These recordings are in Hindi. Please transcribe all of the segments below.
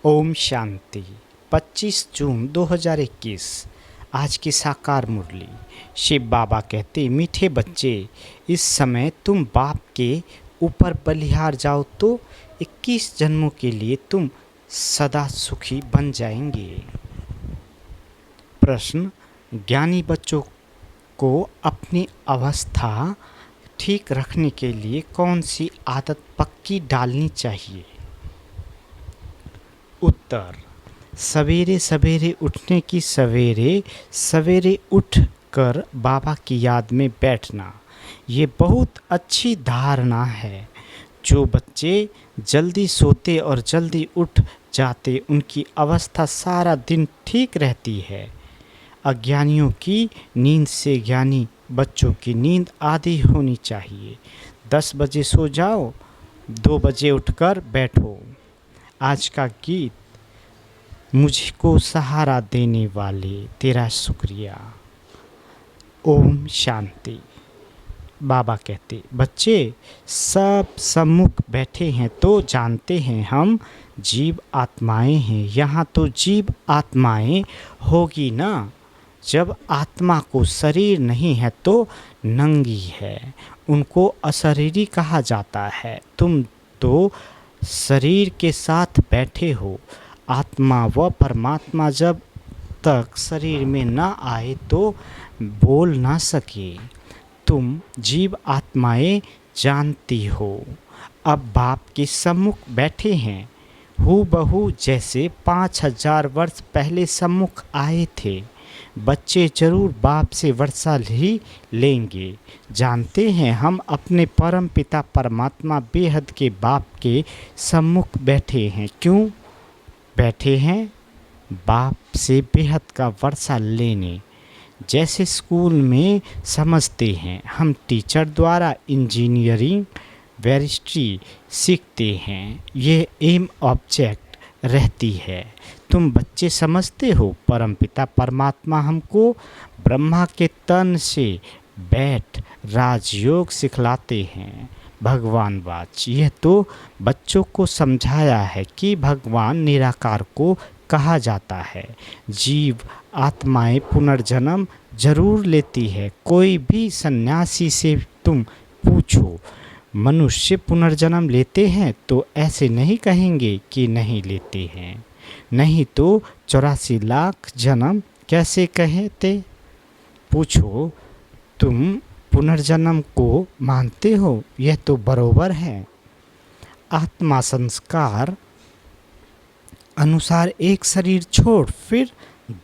ओम शांति। 25 जून 2021 आज की साकार मुरली। शिव बाबा कहते, मीठे बच्चे, इस समय तुम बाप के ऊपर बलिहार जाओ तो 21 जन्मों के लिए तुम सदा सुखी बन जाएंगे। प्रश्न, ज्ञानी बच्चों को अपनी अवस्था ठीक रखने के लिए कौन सी आदत पक्की डालनी चाहिए? उत्तर, सवेरे सवेरे उठने की, सवेरे सवेरे उठकर बाबा की याद में बैठना, ये बहुत अच्छी धारणा है। जो बच्चे जल्दी सोते और जल्दी उठ जाते उनकी अवस्था सारा दिन ठीक रहती है। अज्ञानियों की नींद से ज्ञानी बच्चों की नींद आधी होनी चाहिए। 10 बजे सो जाओ, 2 बजे उठकर बैठो। आज का गीत, मुझको सहारा देने वाले तेरा शुक्रिया। ओम शांति। बाबा कहते, बच्चे सब सम्मुख बैठे हैं तो जानते हैं हम जीव आत्माएं हैं। यहाँ तो जीव आत्माएं होगी ना। जब आत्मा को शरीर नहीं है तो नंगी है, उनको अशरीरी कहा जाता है। तुम तो शरीर के साथ बैठे हो। आत्मा व परमात्मा जब तक शरीर में ना आए तो बोल ना सके। तुम जीव आत्माएं जानती हो। अब बाप के सम्मुख बैठे हैं, हूबहू जैसे 5000 वर्ष पहले सम्मुख आए थे। बच्चे जरूर बाप से वर्षा ही लेंगे। जानते हैं हम अपने परम पिता परमात्मा बेहद के बाप के सम्मुख बैठे हैं। क्यों बैठे हैं? बाप से बेहद का वर्षा लेने। जैसे स्कूल में समझते हैं हम टीचर द्वारा इंजीनियरिंग बैरिस्ट्री सीखते हैं, ये एम ऑब्जेक्ट रहती है। तुम बच्चे समझते हो परमपिता परमात्मा हमको ब्रह्मा के तन से बैठ राजयोग सिखलाते हैं। भगवान वाच, यह तो बच्चों को समझाया है कि भगवान निराकार को कहा जाता है। जीव आत्माएं पुनर्जन्म जरूर लेती है। कोई भी सन्यासी से तुम पूछो, मनुष्य पुनर्जन्म लेते हैं? तो ऐसे नहीं कहेंगे कि नहीं लेते हैं। नहीं तो 84 लाख जन्म कैसे कहते? पूछो, तुम पुनर्जन्म को मानते हो? यह तो बरोबर है। आत्मा संस्कार अनुसार एक शरीर छोड़ फिर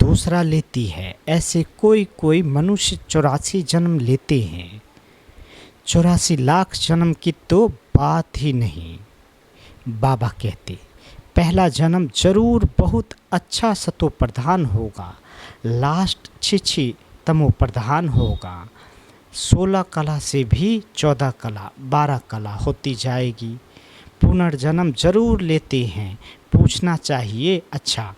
दूसरा लेती है। ऐसे कोई कोई मनुष्य 84 जन्म लेते हैं। 84 लाख जन्म की तो बात ही नहीं। बाबा कहते, पहला जन्म जरूर बहुत अच्छा सतो प्रधान होगा, लास्ट छिछी तमो प्रधान होगा। 16 कला से भी 14 कला 12 कला होती जाएगी। पुनर्जन्म जरूर लेते हैं। पूछना चाहिए, अच्छा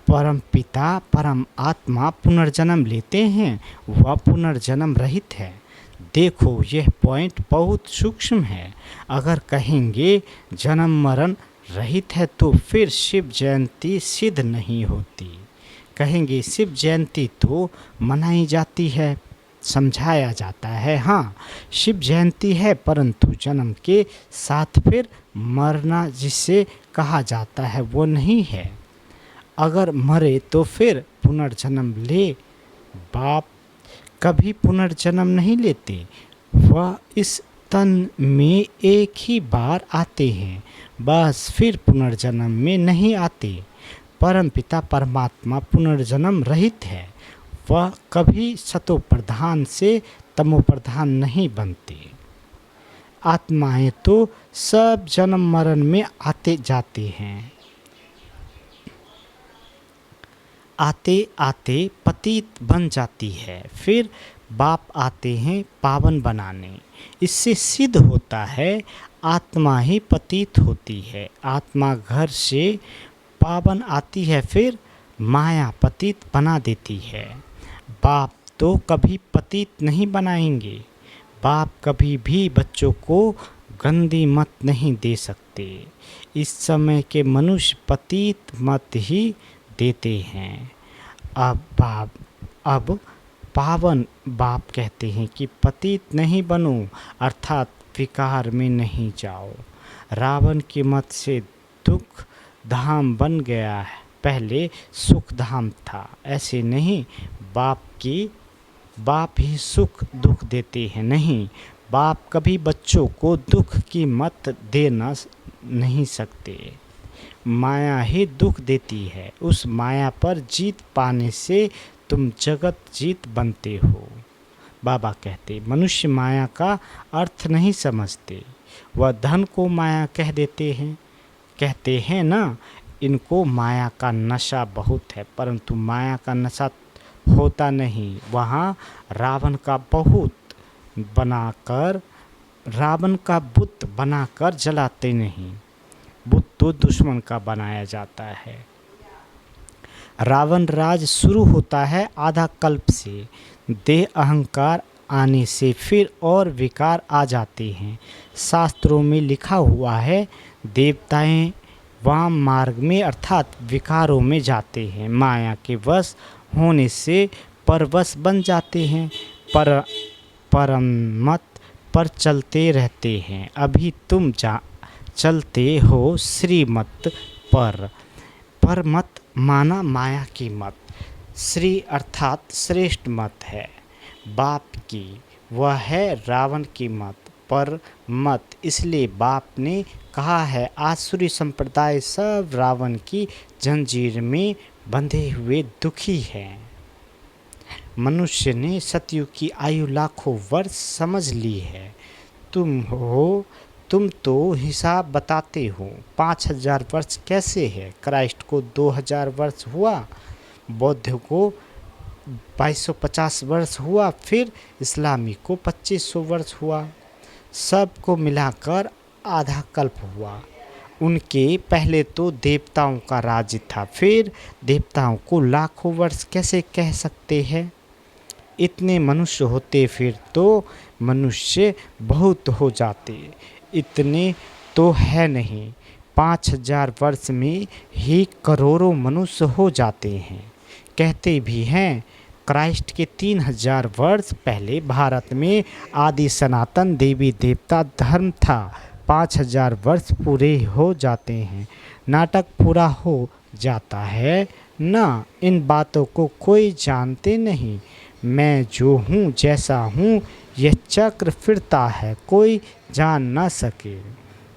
परम पिता परम आत्मा पुनर्जन्म लेते हैं? वह पुनर्जन्म रहित है। देखो, यह पॉइंट बहुत सूक्ष्म है। अगर कहेंगे जन्म मरण रहित है तो फिर शिव जयंती सिद्ध नहीं होती। कहेंगे शिव जयंती तो मनाई जाती है, समझाया जाता है। हाँ, शिव जयंती है, परंतु जन्म के साथ फिर मरना जिसे कहा जाता है वो नहीं है। अगर मरे तो फिर पुनर्जन्म ले। बाप कभी पुनर्जन्म नहीं लेते। वह इस तन में एक ही बार आते हैं, बस फिर पुनर्जन्म में नहीं आते। परमपिता परमात्मा पुनर्जन्म रहित है। वह कभी सतो प्रधान से तमो प्रधान नहीं बनते। आत्माएं तो सब जन्म मरण में आते जाते हैं। आते आते पतित बन जाती है, फिर बाप आते हैं पावन बनाने। इससे सिद्ध होता है आत्मा ही पतित होती है। आत्मा घर से पावन आती है, फिर माया पतित बना देती है। बाप तो कभी पतित नहीं बनाएंगे। बाप कभी भी बच्चों को गंदी मत नहीं दे सकते। इस समय के मनुष्य पतित मत ही देते हैं। अब पावन बाप कहते हैं कि पतित नहीं बनो, अर्थात विकार में नहीं जाओ। रावण की मत से दुख धाम बन गया है, पहले सुख धाम था। ऐसे नहीं, बाप ही सुख दुख देते हैं, नहीं, बाप कभी बच्चों को दुख की मत देना नहीं सकते। माया ही दुख देती है। उस माया पर जीत पाने से तुम जगत जीत बनते हो। बाबा कहते मनुष्य माया का अर्थ नहीं समझते। वह धन को माया कह देते हैं, कहते हैं ना, इनको माया का नशा बहुत है, परंतु माया का नशा होता नहीं। वहाँ रावण का बुत बनाकर जलाते नहीं, बुत तो दुश्मन का बनाया जाता है। रावण राज शुरू होता है आधा कल्प से, देह अहंकार आने से फिर और विकार आ जाते हैं। शास्त्रों में लिखा हुआ है, देवताएं वाम मार्ग में अर्थात विकारों में जाते हैं, माया के वश होने से परवश बन जाते हैं, परम मत पर चलते रहते हैं। अभी तुम चलते हो श्रीमत पर मत माना माया की मत। श्री अर्थात श्रेष्ठ मत है बाप की, वह है रावण की मत। पर मत इसलिए बाप ने कहा है, आसुरी संप्रदाय सब रावण की जंजीर में बंधे हुए दुखी हैं। मनुष्य ने सतयुग की आयु लाखों वर्ष समझ ली है। तुम तो हिसाब बताते हो, 5000 वर्ष कैसे है? क्राइस्ट को 2000 वर्ष हुआ, बौद्ध को 2250 वर्ष हुआ, फिर इस्लामी को 2500 वर्ष हुआ, सबको मिलाकर आधा कल्प हुआ। उनके पहले तो देवताओं का राज्य था, फिर देवताओं को लाखों वर्ष कैसे कह सकते हैं? इतने मनुष्य होते फिर तो मनुष्य बहुत हो जाते, इतने तो है नहीं। 5000 वर्ष में ही करोड़ों मनुष्य हो जाते हैं। कहते भी हैं क्राइस्ट के 3000 वर्ष पहले भारत में आदि सनातन देवी देवता धर्म था। 5000 वर्ष पूरे हो जाते हैं, नाटक पूरा हो जाता है ना। इन बातों को कोई जानते नहीं। मैं जो हूँ जैसा हूँ, यह चक्र फिरता है, कोई जान ना सके।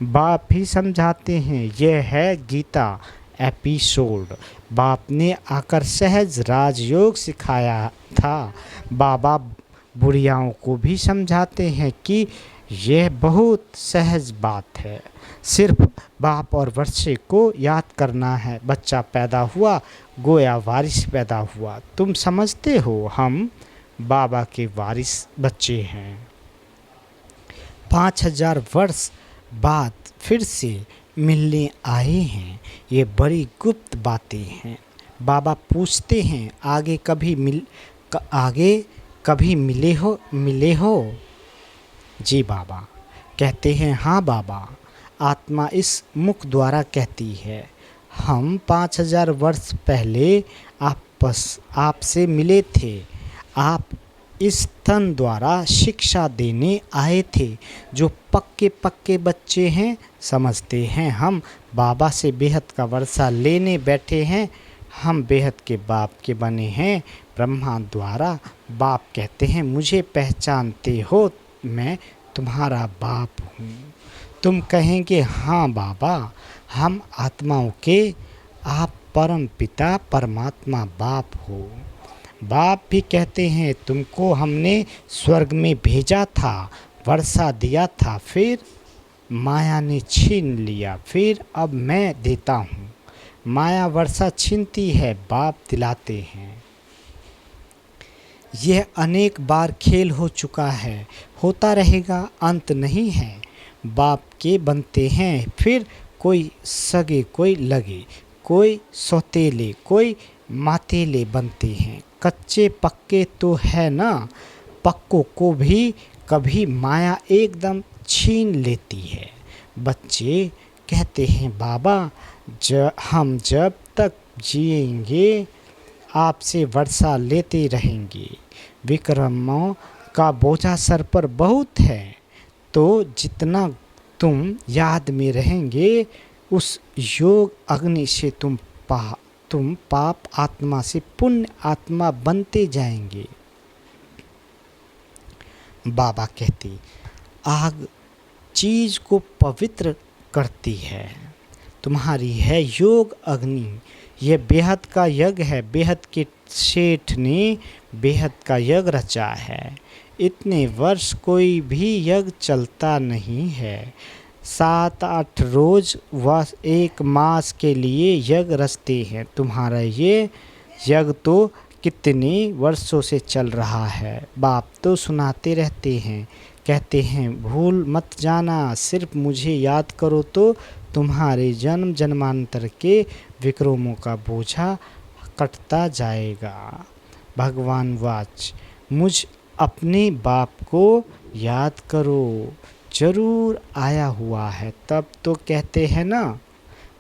बाप ही समझाते हैं, यह है गीता एपिसोड। बाप ने आकर सहज राजयोग सिखाया था। बाबा बुढ़ियाओं को भी समझाते हैं कि यह बहुत सहज बात है, सिर्फ बाप और वर्षे को याद करना है। बच्चा पैदा हुआ, गोया वारिस पैदा हुआ। तुम समझते हो हम बाबा के वारिस बच्चे हैं। 5000 वर्ष बाद फिर से मिलने आए हैं। ये बड़ी गुप्त बातें हैं। बाबा पूछते हैं, आगे कभी मिले हो? जी बाबा। कहते हैं, हाँ बाबा। आत्मा इस मुख द्वारा कहती है, हम 5000 वर्ष पहले आपसे मिले थे। आप इस तन द्वारा शिक्षा देने आए थे। जो पक्के बच्चे हैं समझते हैं हम बाबा से बेहद का वर्षा लेने बैठे हैं। हम बेहद के बाप के बने हैं ब्रह्मा द्वारा। बाप कहते हैं, मुझे पहचानते हो, मैं तुम्हारा बाप हूँ। तुम कहेंगे, हाँ बाबा, हम आत्माओं के आप परम पिता परमात्मा बाप हो। बाप भी कहते हैं, तुमको हमने स्वर्ग में भेजा था, वर्षा दिया था, फिर माया ने छीन लिया, फिर अब मैं देता हूँ। माया वर्षा छीनती है, बाप दिलाते हैं। यह अनेक बार खेल हो चुका है, होता रहेगा, अंत नहीं है। बाप के बनते हैं, फिर कोई सगे कोई लगे, कोई सौतेले कोई मातेले बनते हैं। कच्चे पक्के तो है ना, पक्कों को भी कभी माया एकदम छीन लेती है। बच्चे कहते हैं बाबा हम जब तक जिएंगे आपसे वर्षा लेते रहेंगे। विक्रमों का बोझा सर पर बहुत है, तो जितना तुम याद में रहेंगे उस योग अग्नि से तुम पाप आत्मा से पुण्य आत्मा बनते जाएंगे। बाबा कहते आग चीज को पवित्र करती है। तुम्हारी है योग अग्नि, यह बेहद का यज्ञ है। बेहद के सेठ ने बेहद का यज्ञ रचा है। इतने वर्ष कोई भी यज्ञ चलता नहीं है। 7-8 रोज व 1 मास के लिए यज्ञ रचते हैं। तुम्हारा ये यज्ञ तो कितने वर्षों से चल रहा है। बाप तो सुनाते रहते हैं, कहते हैं भूल मत जाना, सिर्फ मुझे याद करो तो तुम्हारे जन्म जन्मांतर के विक्रमों का बोझा कटता जाएगा। भगवान वाच मुझ अपने बाप को याद करो, जरूर आया हुआ है। तब तो कहते हैं ना,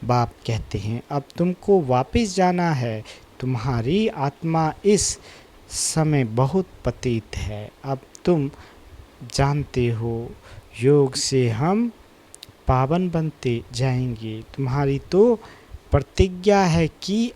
बाप कहते हैं अब तुमको वापस जाना है। तुम्हारी आत्मा इस समय बहुत पतित है। अब तुम जानते हो योग से हम पावन बनते जाएंगे। तुम्हारी तो प्रतिज्ञा है कि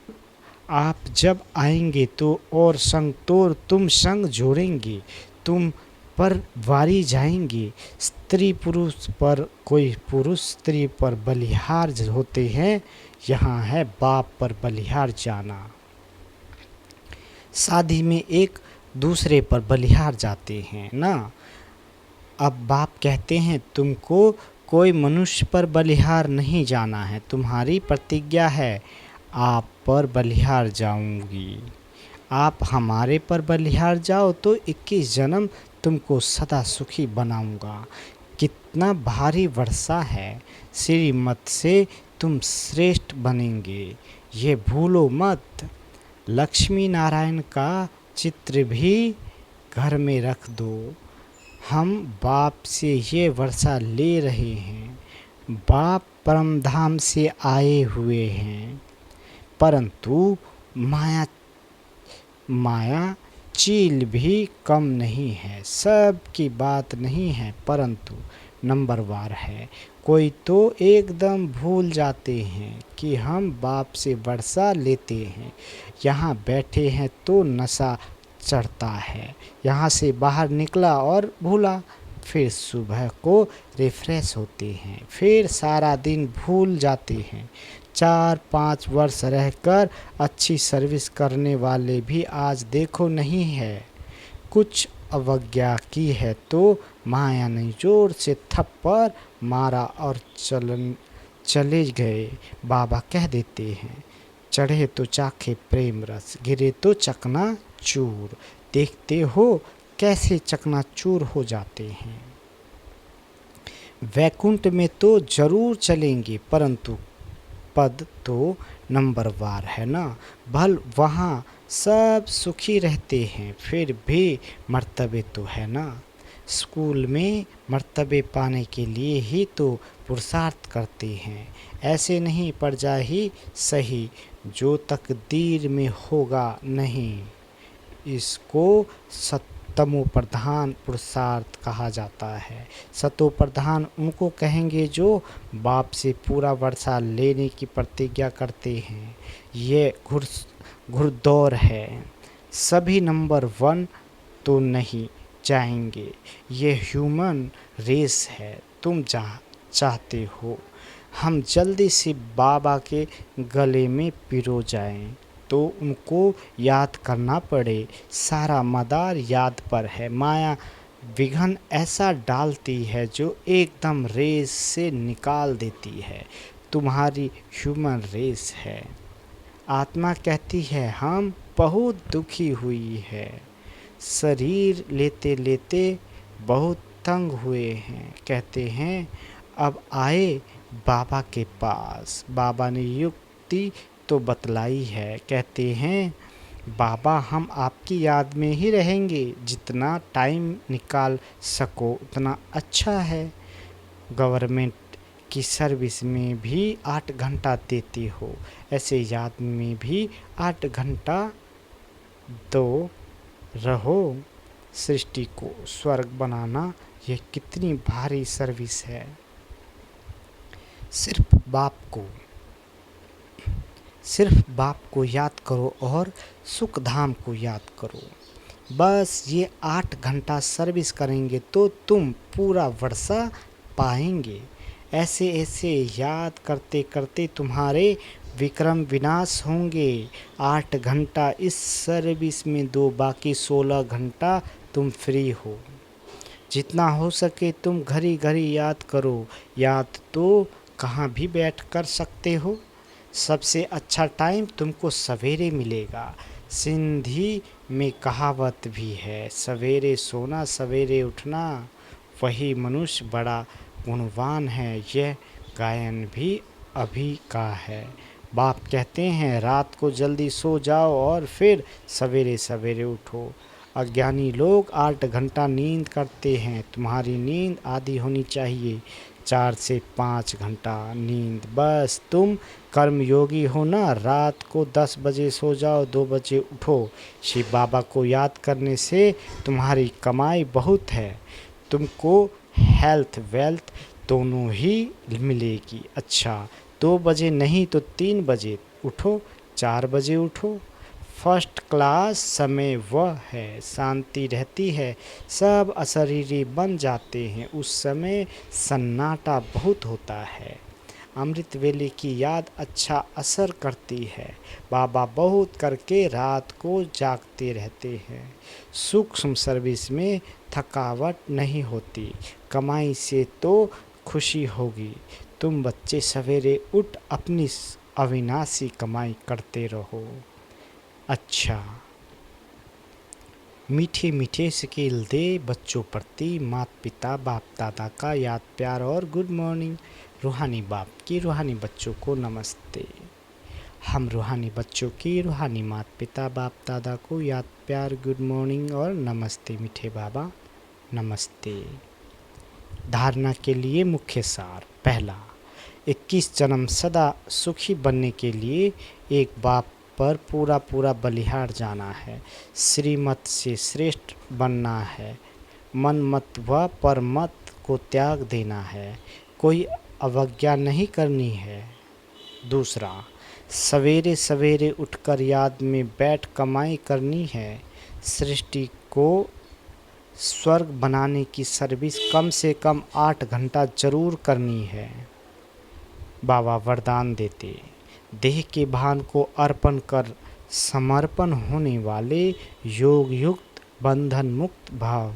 आप जब आएंगे तो और संग तोड़ तुम संग जोड़ेंगे, तुम पर वारी जाएंगे। स्त्री पुरुष पर कोई पुरुष स्त्री पर बलिहार होते हैं, यहाँ है बाप पर बलिहार जाना। शादी में एक दूसरे पर बलिहार जाते हैं ना। अब बाप कहते हैं तुमको कोई मनुष्य पर बलिहार नहीं जाना है। तुम्हारी प्रतिज्ञा है आप पर बलिहार जाऊंगी। आप हमारे पर बलिहार जाओ तो 21 जन्म तुमको सदा सुखी बनाऊंगा। कितना भारी वर्षा है, श्रीमत से तुम श्रेष्ठ बनेंगे, ये भूलो मत। लक्ष्मी नारायण का चित्र भी घर में रख दो। हम बाप से ये वर्षा ले रहे हैं। बाप परमधाम से आए हुए हैं, परंतु माया चील भी कम नहीं है। सब की बात नहीं है, परंतु नंबरवार है। कोई तो एकदम भूल जाते हैं कि हम बाप से वर्षा लेते हैं। यहाँ बैठे हैं तो नशा चढ़ता है, यहाँ से बाहर निकला और भूला, फिर सुबह को रिफ्रेश होते हैं, फिर सारा दिन भूल जाते हैं। 4-5 वर्ष रहकर अच्छी सर्विस करने वाले भी आज देखो नहीं है। कुछ अवज्ञा की है तो माया ने जोर से थप्पड़ मारा और चले गए। बाबा कह देते हैं चढ़े तो चाखे प्रेम रस, गिरे तो चकना चूर। देखते हो कैसे चकनाचूर हो जाते हैं। वैकुंठ में तो जरूर चलेंगे, परंतु पद तो नंबरवार है ना। भल वहाँ सब सुखी रहते हैं, फिर भी मर्तबे तो है ना। स्कूल में मर्तबे पाने के लिए ही तो पुरुषार्थ करते हैं। ऐसे नहीं पड़ जाए ही सही, जो तकदीर में होगा नहीं। इसको सतमो प्रधान पुरुषार्थ कहा जाता है। सतो प्रधान उनको कहेंगे जो बाप से पूरा वर्षा लेने की प्रतिज्ञा करते हैं। ये घुड़दौड़ है, सभी नंबर 1 तो नहीं जाएंगे। ये ह्यूमन रेस है। तुम चाहते हो हम जल्दी से बाबा के गले में पिरो जाएं, तो उनको याद करना पड़े। सारा मदार याद पर है। माया विघन ऐसा डालती है जो एकदम रेस से निकाल देती है। तुम्हारी ह्यूमन रेस है। आत्मा कहती है हम बहुत दुखी हुई है, शरीर लेते लेते बहुत तंग हुए हैं। कहते हैं अब आए बाबा के पास। बाबा ने युक्ति तो बतलाई है। कहते हैं बाबा हम आपकी याद में ही रहेंगे, जितना टाइम निकाल सको उतना अच्छा है। गवर्नमेंट की सर्विस में भी 8 घंटा देते हो, ऐसे याद में भी 8 घंटा दो रहो। सृष्टि को स्वर्ग बनाना ये कितनी भारी सर्विस है। सिर्फ बाप को याद करो और सुख धाम को याद करो। बस ये 8 घंटा सर्विस करेंगे तो तुम पूरा वर्षा पाएंगे। ऐसे ऐसे याद करते करते तुम्हारे विक्रम विनाश होंगे। 8 घंटा इस सर्विस में दो, बाकी 16 घंटा तुम फ्री हो। जितना हो सके तुम घड़ी घड़ी याद करो। याद तो कहाँ भी बैठ कर सकते हो। सबसे अच्छा टाइम तुमको सवेरे मिलेगा। सिंधी में कहावत भी है, सवेरे सोना सवेरे उठना वही मनुष्य बड़ा गुणवान है। यह गायन भी अभी का है। बाप कहते हैं रात को जल्दी सो जाओ और फिर सवेरे सवेरे उठो। अज्ञानी लोग 8 घंटा नींद करते हैं। तुम्हारी नींद आधी होनी चाहिए, 4 से 5 घंटा नींद। बस तुम कर्मयोगी हो ना। रात को 10 बजे सो जाओ, 2 बजे उठो। शिव बाबा को याद करने से तुम्हारी कमाई बहुत है। तुमको हेल्थ वेल्थ दोनों ही मिलेगी। अच्छा, 2 बजे नहीं तो 3 बजे उठो, 4 बजे उठो। फर्स्ट क्लास समय वह है, शांति रहती है, सब अशरीरी बन जाते हैं। उस समय सन्नाटा बहुत होता है। अमृत वेले की याद अच्छा असर करती है। बाबा बहुत करके रात को जागते रहते हैं। सूक्ष्म सर्विस में थकावट नहीं होती। कमाई से तो खुशी होगी। तुम बच्चे सवेरे उठ अपनी अविनाशी कमाई करते रहो। अच्छा, मीठे मीठे स्किल दे बच्चों प्रति माता पिता बाप दादा का याद प्यार और गुड मॉर्निंग। रूहानी बाप की रूहानी बच्चों को नमस्ते। हम रूहानी बच्चों की रूहानी माता पिता बाप दादा को याद प्यार गुड मॉर्निंग और नमस्ते। मीठे बाबा नमस्ते। धारणा के लिए मुख्य सार। पहला, 21 जन्म सदा सुखी बनने के लिए एक बाप पर पूरा बलिहार जाना है। श्रीमत से श्रेष्ठ बनना है। मन मत व परमत को त्याग देना है। कोई अवज्ञा नहीं करनी है। दूसरा, सवेरे सवेरे उठकर याद में बैठ कमाई करनी है। सृष्टि को स्वर्ग बनाने की सर्विस कम से कम 8 घंटा जरूर करनी है। बाबा वरदान देते, देह के भान को अर्पण कर समर्पण होने वाले योग युक्त बंधन मुक्त भाव।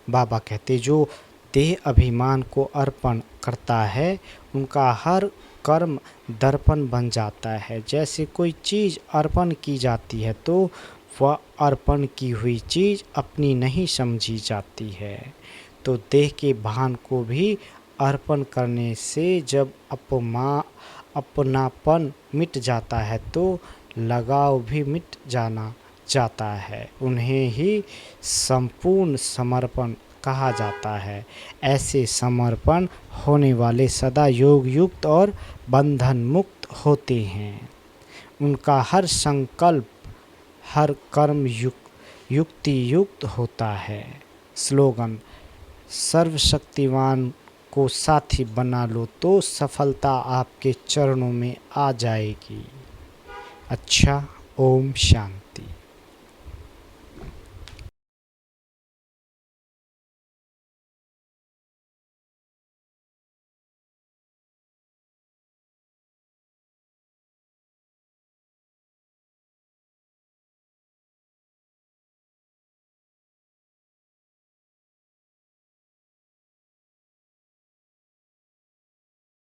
बाबा कहते जो देह अभिमान को अर्पण करता है उनका हर कर्म दर्पण बन जाता है। जैसे कोई चीज़ अर्पण की जाती है तो वह अर्पण की हुई चीज़ अपनी नहीं समझी जाती है। तो देह के भान को भी अर्पण करने से जब अपनापन मिट जाता है तो लगाव भी मिट जाता है। उन्हें ही संपूर्ण समर्पण कहा जाता है। ऐसे समर्पण होने वाले सदा योग युक्त और बंधन मुक्त होते हैं। उनका हर संकल्प हर कर्म युक्ति युक्त होता है। स्लोगन, सर्वशक्तिवान को साथी बना लो तो सफलता आपके चरणों में आ जाएगी। अच्छा, ओम शांति।